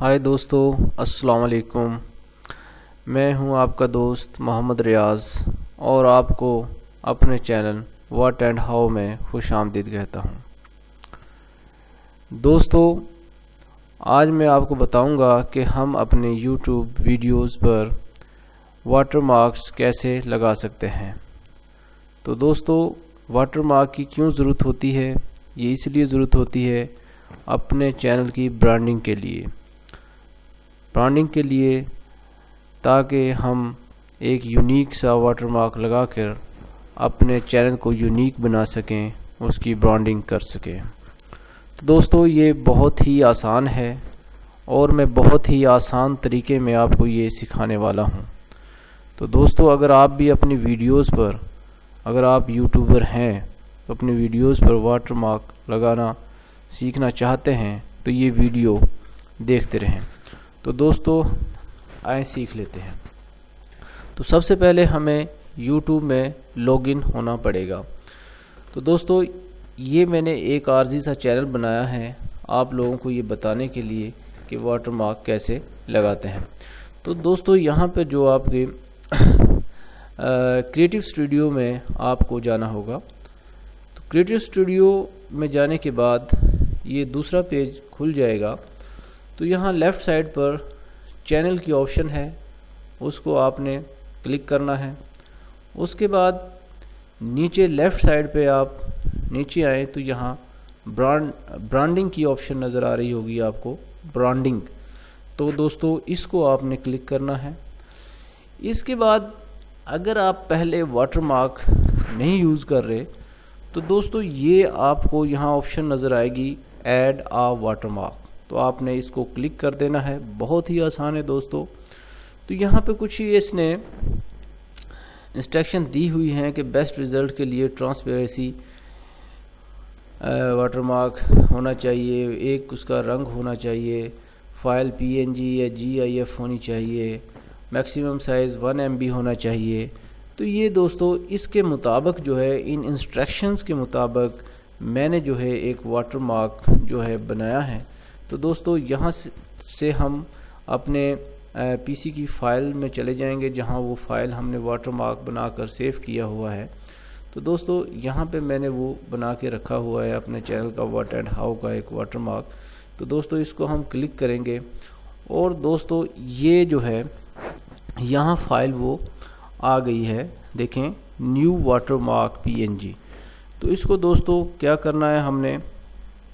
हाय दोस्तों, अस्सलाम वालेकुम। मैं हूं आपका दोस्त मोहम्मद रियाज़ और आपको अपने चैनल व्हाट एंड हाउ में खुश आमदीद कहता हूं। दोस्तों, आज मैं आपको बताऊंगा कि हम अपने यूट्यूब वीडियोस पर वाटर मार्क्स कैसे लगा सकते हैं। तो दोस्तों, वाटर मार्क की क्यों ज़रूरत होती है? ये इसलिए ज़रूरत होती है अपने चैनल की ब्रांडिंग के लिए ताकि हम एक यूनिक सा वाटर मार्क लगाकर अपने चैनल को यूनिक बना सकें, उसकी ब्रांडिंग कर सकें। तो दोस्तों, ये बहुत ही आसान है और मैं बहुत ही आसान तरीके में आपको ये सिखाने वाला हूँ। तो दोस्तों, अगर आप भी अपनी वीडियोस पर, अगर आप यूट्यूबर हैं तो अपनी वीडियोस पर वाटर मार्क लगाना सीखना चाहते हैं तो ये वीडियो देखते रहें। तो दोस्तों, आए सीख लेते हैं। तो सबसे पहले हमें YouTube में लॉगिन होना पड़ेगा। तो दोस्तों, ये मैंने एक आरजी सा चैनल बनाया है आप लोगों को ये बताने के लिए कि वाटर मार्क कैसे लगाते हैं। तो दोस्तों, यहाँ पे जो आपके क्रिएटिव स्टूडियो में आपको जाना होगा। तो क्रिएटिव स्टूडियो में जाने के बाद ये दूसरा पेज खुल जाएगा। तो यहाँ लेफ़्ट साइड पर चैनल की ऑप्शन है, उसको आपने क्लिक करना है। उसके बाद नीचे लेफ़्ट साइड पे आप नीचे आए तो यहाँ ब्रांडिंग की ऑप्शन नज़र आ रही होगी आपको, ब्रांडिंग। तो दोस्तों, इसको आपने क्लिक करना है। इसके बाद अगर आप पहले वाटर मार्क नहीं यूज़ कर रहे तो दोस्तों, ये आपको यहाँ ऑप्शन नज़र आएगी ऐड आ वाटर मार्क। तो आपने इसको क्लिक कर देना है। बहुत ही आसान है दोस्तों। तो यहाँ पे कुछ ही इसने इंस्ट्रक्शन दी हुई हैं कि बेस्ट रिज़ल्ट के लिए ट्रांसपेरेंसी वाटर मार्क होना चाहिए, एक उसका रंग होना चाहिए, फाइल PNG या GIF होनी चाहिए, मैक्सिमम साइज़ 1 MB होना चाहिए। तो ये दोस्तों, इसके मुताबिक जो है, इन इंस्ट्रक्शंस के मुताबिक मैंने जो है एक वाटर मार्क जो है बनाया है। तो दोस्तों, यहाँ से हम अपने PC की फ़ाइल में चले जाएंगे जहाँ वो फ़ाइल हमने वाटर मार्क बनाकर सेव किया हुआ है। तो दोस्तों, यहाँ पे मैंने वो बना के रखा हुआ है अपने चैनल का व्हाट एंड हाउ का एक वाटर मार्क। तो दोस्तों, इसको हम क्लिक करेंगे और दोस्तों, ये जो है यहाँ फ़ाइल वो आ गई है, देखें, न्यू वाटर मार्क PNG। तो इसको दोस्तों क्या करना है, हमने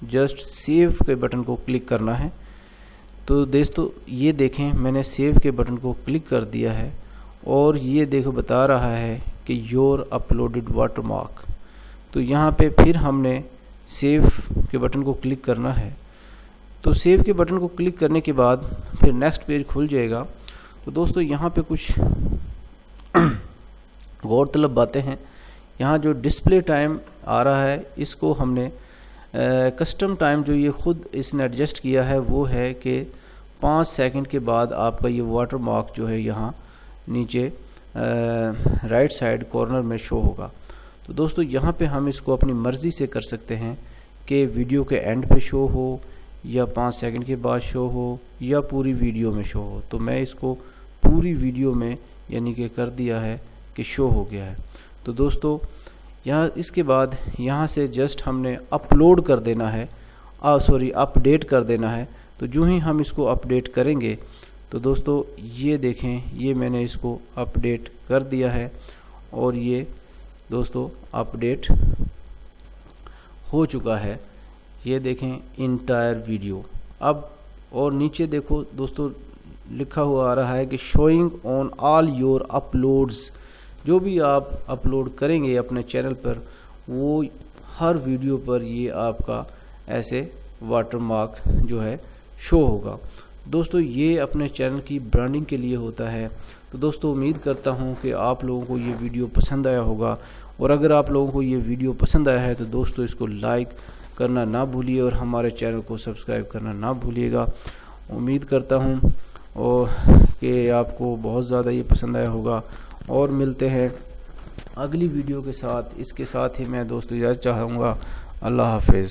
जस्ट सेव के बटन को क्लिक करना है। तो दोस्तों, ये देखें, मैंने सेव के बटन को क्लिक कर दिया है और ये देखो बता रहा है कि योर अपलोडेड वाटर मार्क। तो यहाँ पे फिर हमने सेव के बटन को क्लिक करना है। तो सेव के बटन को क्लिक करने के बाद फिर नेक्स्ट पेज खुल जाएगा। तो दोस्तों, यहाँ पे कुछ गौरतलब बातें हैं। यहाँ जो डिस्प्ले टाइम आ रहा है, इसको हमने कस्टम टाइम जो ये ख़ुद इसने एडजस्ट किया है वो है कि 5 सेकंड के बाद आपका ये वाटर मार्क जो है यहाँ नीचे राइट साइड कॉर्नर में शो होगा। तो दोस्तों, यहाँ पे हम इसको अपनी मर्ज़ी से कर सकते हैं कि वीडियो के एंड पे शो हो या 5 सेकंड के बाद शो हो या पूरी वीडियो में शो हो। तो मैं इसको पूरी वीडियो में यानी कि कर दिया है कि शो हो गया है। तो दोस्तों, यहाँ इसके बाद यहाँ से जस्ट हमने अपलोड कर देना है, अपडेट कर देना है। तो जो ही हम इसको अपडेट करेंगे तो दोस्तों, ये देखें, ये मैंने इसको अपडेट कर दिया है और ये दोस्तों अपडेट हो चुका है। ये देखें, इंटायर वीडियो। अब और नीचे देखो दोस्तों, लिखा हुआ आ रहा है कि showing on all your uploads. जो भी आप अपलोड करेंगे अपने चैनल पर, वो हर वीडियो पर ये आपका ऐसे वाटर मार्क जो है शो होगा। दोस्तों, ये अपने चैनल की ब्रांडिंग के लिए होता है। तो दोस्तों, उम्मीद करता हूँ कि आप लोगों को ये वीडियो पसंद आया होगा। और अगर आप लोगों को ये वीडियो पसंद आया है तो दोस्तों, इसको लाइक करना ना भूलिए और हमारे चैनल को सब्सक्राइब करना ना भूलिएगा। उम्मीद करता हूँ और कि आपको बहुत ज़्यादा ये पसंद आया होगा। और मिलते हैं अगली वीडियो के साथ। इसके साथ ही मैं दोस्तों इजाज़त चाहूँगा। अल्लाह हाफिज़।